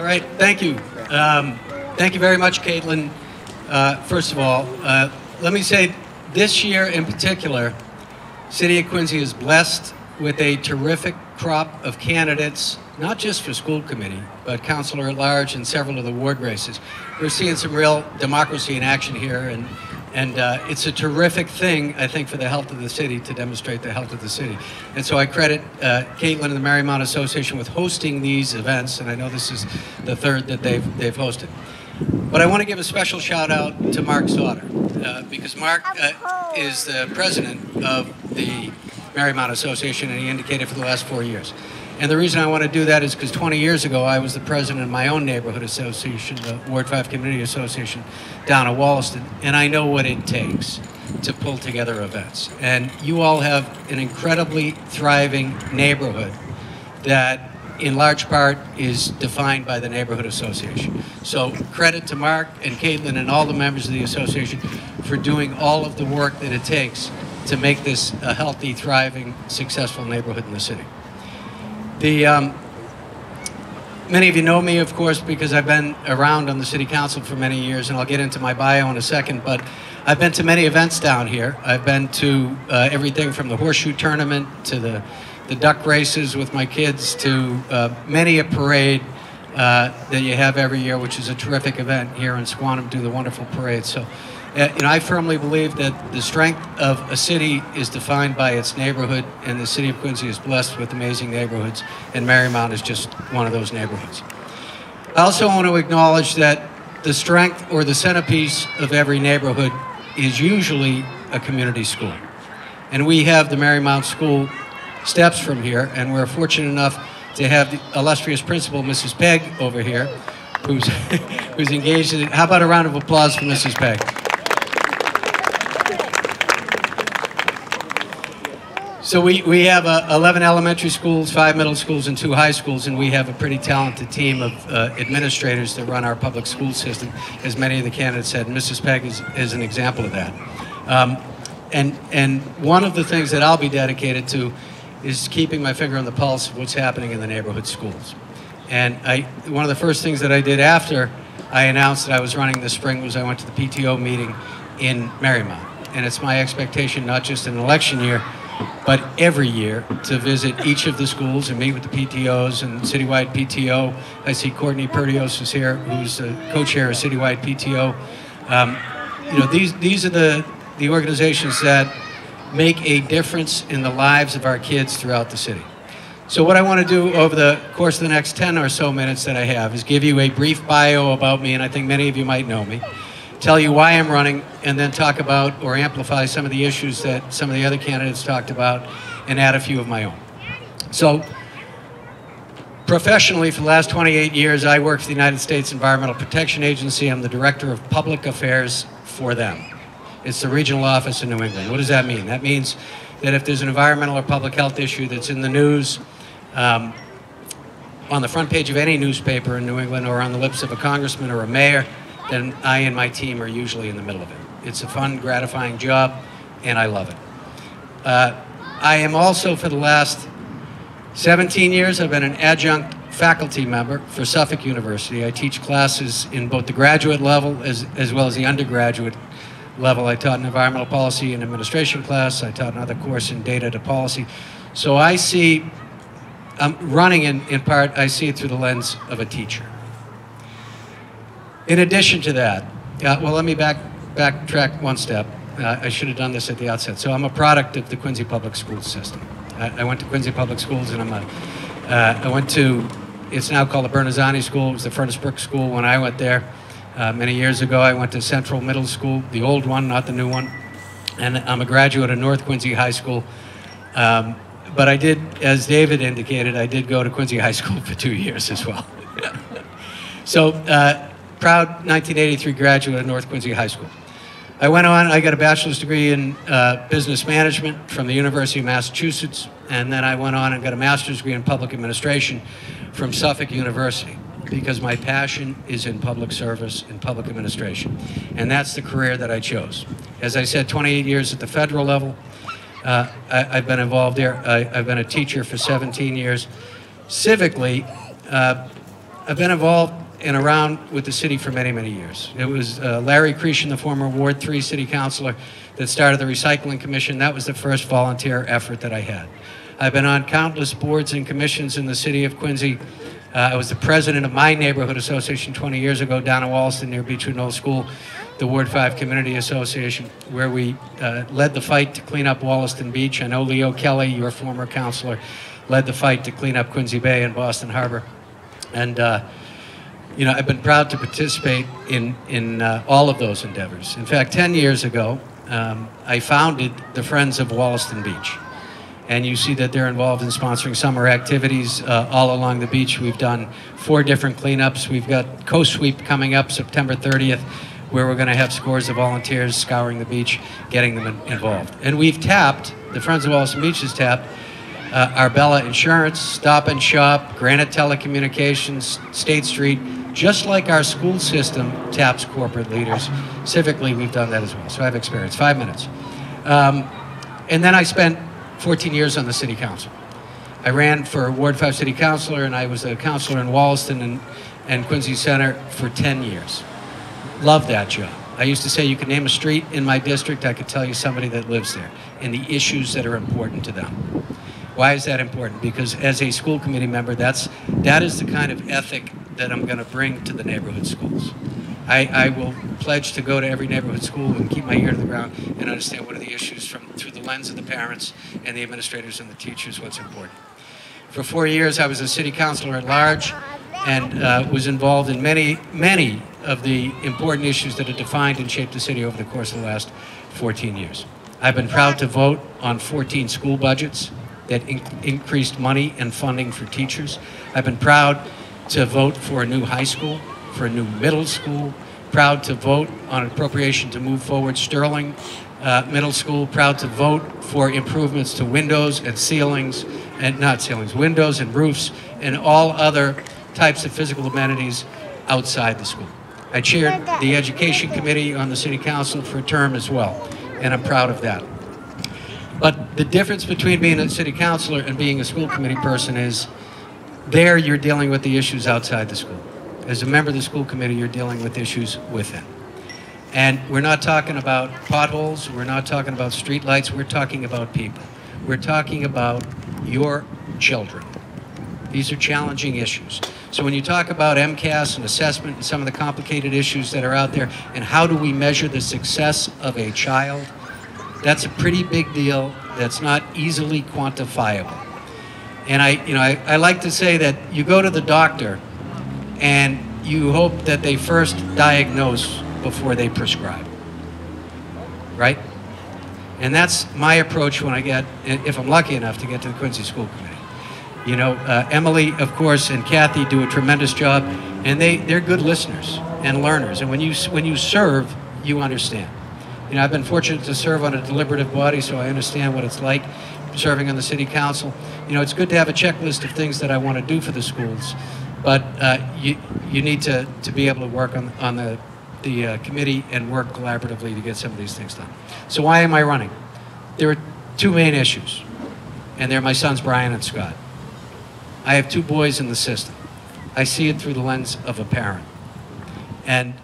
All right, thank you. Thank you very much, Caitlin. First of all, let me say this year in particular, City of Quincy is blessed with a terrific crop of candidates, not just for school committee, but councilor at large and several of the ward races. We're seeing some real democracy in action here, and it's a terrific thing, I think, for the health of the city to demonstrate the health of the city. And so I credit Caitlin and the Merrymount Association with hosting these events, and I know this is the third that they've hosted. But I want to give a special shout out to Mark Sauter, because Mark is the president of the Merrymount Association, and he indicated for the last 4 years. And the reason I want to do that is because 20 years ago, I was the president of my own neighborhood association, the Ward 5 Community Association down at Wollaston, and I know what it takes to pull together events. And you all have an incredibly thriving neighborhood that in large part is defined by the neighborhood association. So credit to Mark and Caitlin and all the members of the association for doing all of the work that it takes to make this a healthy, thriving, successful neighborhood in the city. Many of you know me, of course, because I've been around on the city council for many years, and I'll get into my bio in a second, but I've been to many events down here. I've been to everything from the horseshoe tournament to the duck races with my kids to many a parade that you have every year, which is a terrific event here in Squantum, do the wonderful parade. So, I firmly believe that the strength of a city is defined by its neighborhood, and the city of Quincy is blessed with amazing neighborhoods, and Merrymount is just one of those neighborhoods. I also want to acknowledge that the strength or the centerpiece of every neighborhood is usually a community school. And we have the Merrymount School steps from here, and we're fortunate enough to have the illustrious principal, Mrs. Pegg, over here, who's engaged in it. How about a round of applause for Mrs. Pegg? So we have 11 elementary schools, 5 middle schools, and 2 high schools, and we have a pretty talented team of administrators that run our public school system, as many of the candidates said. Mrs. Pegg is an example of that. And one of the things that I'll be dedicated to is keeping my finger on the pulse of what's happening in the neighborhood schools. And one of the first things that I did after I announced that I was running this spring was I went to the PTO meeting in Merrymount. And it's my expectation, not just in an election year, but every year, to visit each of the schools and meet with the PTOs and citywide PTO. I see Courtney Perdios is here, who's the co-chair of citywide PTO. These are the organizations that make a difference in the lives of our kids throughout the city. So what I want to do over the course of the next 10 or so minutes that I have is give you a brief bio about me, and I think many of you might know me, tell you why I'm running, and then talk about or amplify some of the issues that some of the other candidates talked about, and add a few of my own. So professionally, for the last 28 years, I work for the United States Environmental Protection Agency. I'm the Director of Public Affairs for them. It's the regional office in New England. What does that mean? That means that if there's an environmental or public health issue that's in the news, on the front page of any newspaper in New England, or on the lips of a congressman or a mayor, then I and my team are usually in the middle of it. It's a fun, gratifying job, and I love it. I am also, for the last 17 years, I've been an adjunct faculty member for Suffolk University. I teach classes in both the graduate level as well as the undergraduate level. I taught an environmental policy and administration class. I taught another course in data to policy. So I see, running in part, I see it through the lens of a teacher. In addition to that, well, let me backtrack one step. I should have done this at the outset. So I'm a product of the Quincy Public Schools system. I went to Quincy Public Schools, and I went to, it's now called the Bernazzani School. It was the Furnace Brook School when I went there. Many years ago, I went to Central Middle School, the old one, not the new one. And I'm a graduate of North Quincy High School. But I did, as David indicated, I did go to Quincy High School for 2 years as well. So, proud 1983 graduate of North Quincy High School. I went on, I got a bachelor's degree in business management from the University of Massachusetts, and then I went on and got a master's degree in public administration from Suffolk University, because my passion is in public service and public administration. And that's the career that I chose. As I said, 28 years at the federal level. I've been involved there. I've been a teacher for 17 years. Civically, I've been involved and around with the city for many, many years. It was Larry Cretion, the former Ward 3 city councilor, that started the Recycling Commission. That was the first volunteer effort that I had. I've been on countless boards and commissions in the city of Quincy. I was the president of my neighborhood association 20 years ago down in Wollaston near Beechwood Knoll School, the Ward 5 Community Association, where we led the fight to clean up Wollaston Beach. I know Leo Kelly, your former counselor, led the fight to clean up Quincy Bay and Boston Harbor. And you know, I've been proud to participate in all of those endeavors. In fact, 10 years ago, I founded the Friends of Wollaston Beach. And you see that they're involved in sponsoring summer activities all along the beach. We've done 4 different cleanups. We've got Coast Sweep coming up September 30th, where we're going to have scores of volunteers scouring the beach, getting them involved. And we've tapped, the Friends of Wollaston Beach has tapped, Arbella Insurance, Stop and Shop, Granite Telecommunications, State Street, just like our school system taps corporate leaders. Civically, we've done that as well. So I have experience. 5 minutes. And then I spent 14 years on the city council. I ran for Ward 5 city councilor, and I was a councilor in Wollaston and Quincy Center for 10 years. Loved that job. I used to say you could name a street in my district, I could tell you somebody that lives there and the issues that are important to them. Why is that important? Because as a school committee member, that is the kind of ethic that I'm going to bring to the neighborhood schools. I will pledge to go to every neighborhood school and keep my ear to the ground and understand what are the issues through the lens of the parents and the administrators and the teachers, what's important. For 4 years, I was a city councilor at large and was involved in many of the important issues that have defined and shaped the city over the course of the last 14 years. I've been proud to vote on 14 school budgets that increased money and funding for teachers. I've been proud to vote for a new high school, for a new middle school, proud to vote on an appropriation to move forward Sterling Middle School, proud to vote for improvements to windows and ceilings, and not ceilings, windows and roofs, and all other types of physical amenities outside the school. I chaired the Education Committee on the City Council for a term as well, and I'm proud of that. But the difference between being a city councilor and being a school committee person is there you're dealing with the issues outside the school. As a member of the school committee, you're dealing with issues within. And we're not talking about potholes, we're not talking about streetlights, we're talking about people. We're talking about your children. These are challenging issues. So when you talk about MCAS and assessment and some of the complicated issues that are out there, and how do we measure the success of a child, that's a pretty big deal that's not easily quantifiable. And I like to say that you go to the doctor and you hope that they first diagnose before they prescribe, right? And that's my approach when I get, if I'm lucky enough to get to the Quincy School Committee. You know, Emily, of course, and Kathy do a tremendous job, and they're good listeners and learners. And when you serve, you understand. You know, I've been fortunate to serve on a deliberative body, so I understand what it's like serving on the city council. You know, it's good to have a checklist of things that I want to do for the schools, but you need to be able to work on the committee and work collaboratively to get some of these things done. So why am I running? There are 2 main issues, and they're my sons Brian and Scott. I have 2 boys in the system. I see it through the lens of a parent. And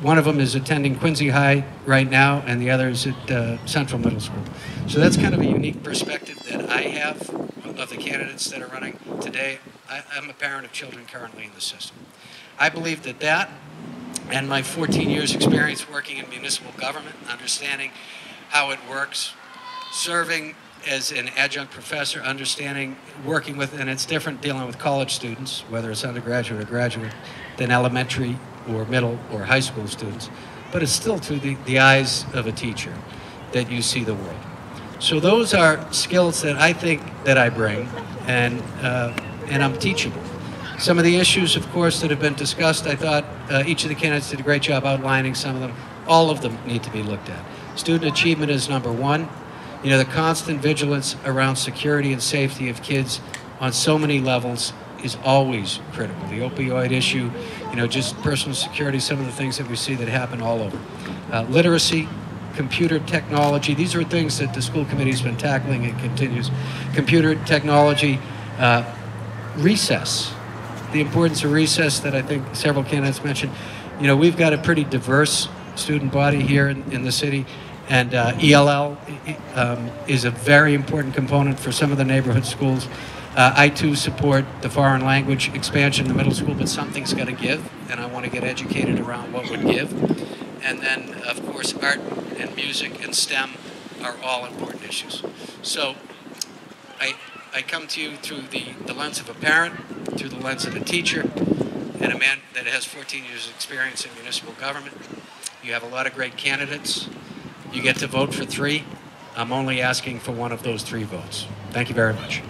one of them is attending Quincy High right now, and the other is at Central Middle School. So that's kind of a unique perspective that I have of the candidates that are running today. I'm a parent of children currently in the system. I believe that and my 14 years experience working in municipal government, understanding how it works, serving as an adjunct professor, understanding, working with, and it's different dealing with college students, whether it's undergraduate or graduate, than elementary or middle or high school students, but it's still through the eyes of a teacher that you see the world. So those are skills that I think that I bring, and I'm teachable. Some of the issues, of course, that have been discussed, I thought each of the candidates did a great job outlining some of them. All of them need to be looked at. Student achievement is number 1. You know, the constant vigilance around security and safety of kids on so many levels is always critical. The opioid issue, you know, just personal security, some of the things that we see that happen all over. Literacy, computer technology, these are things that the school committee's been tackling and continues. Computer technology, recess. the importance of recess that I think several candidates mentioned. You know, we've got a pretty diverse student body here in the city, and ELL is a very important component for some of the neighborhood schools. I too support the foreign language expansion in the middle school, but something's got to give, and I want to get educated around what would give. And then, of course, art and music and STEM are all important issues. So I come to you through the lens of a parent, through the lens of a teacher, and a man that has 14 years of experience in municipal government. You have a lot of great candidates. You get to vote for 3. I'm only asking for one of those 3 votes. Thank you very much.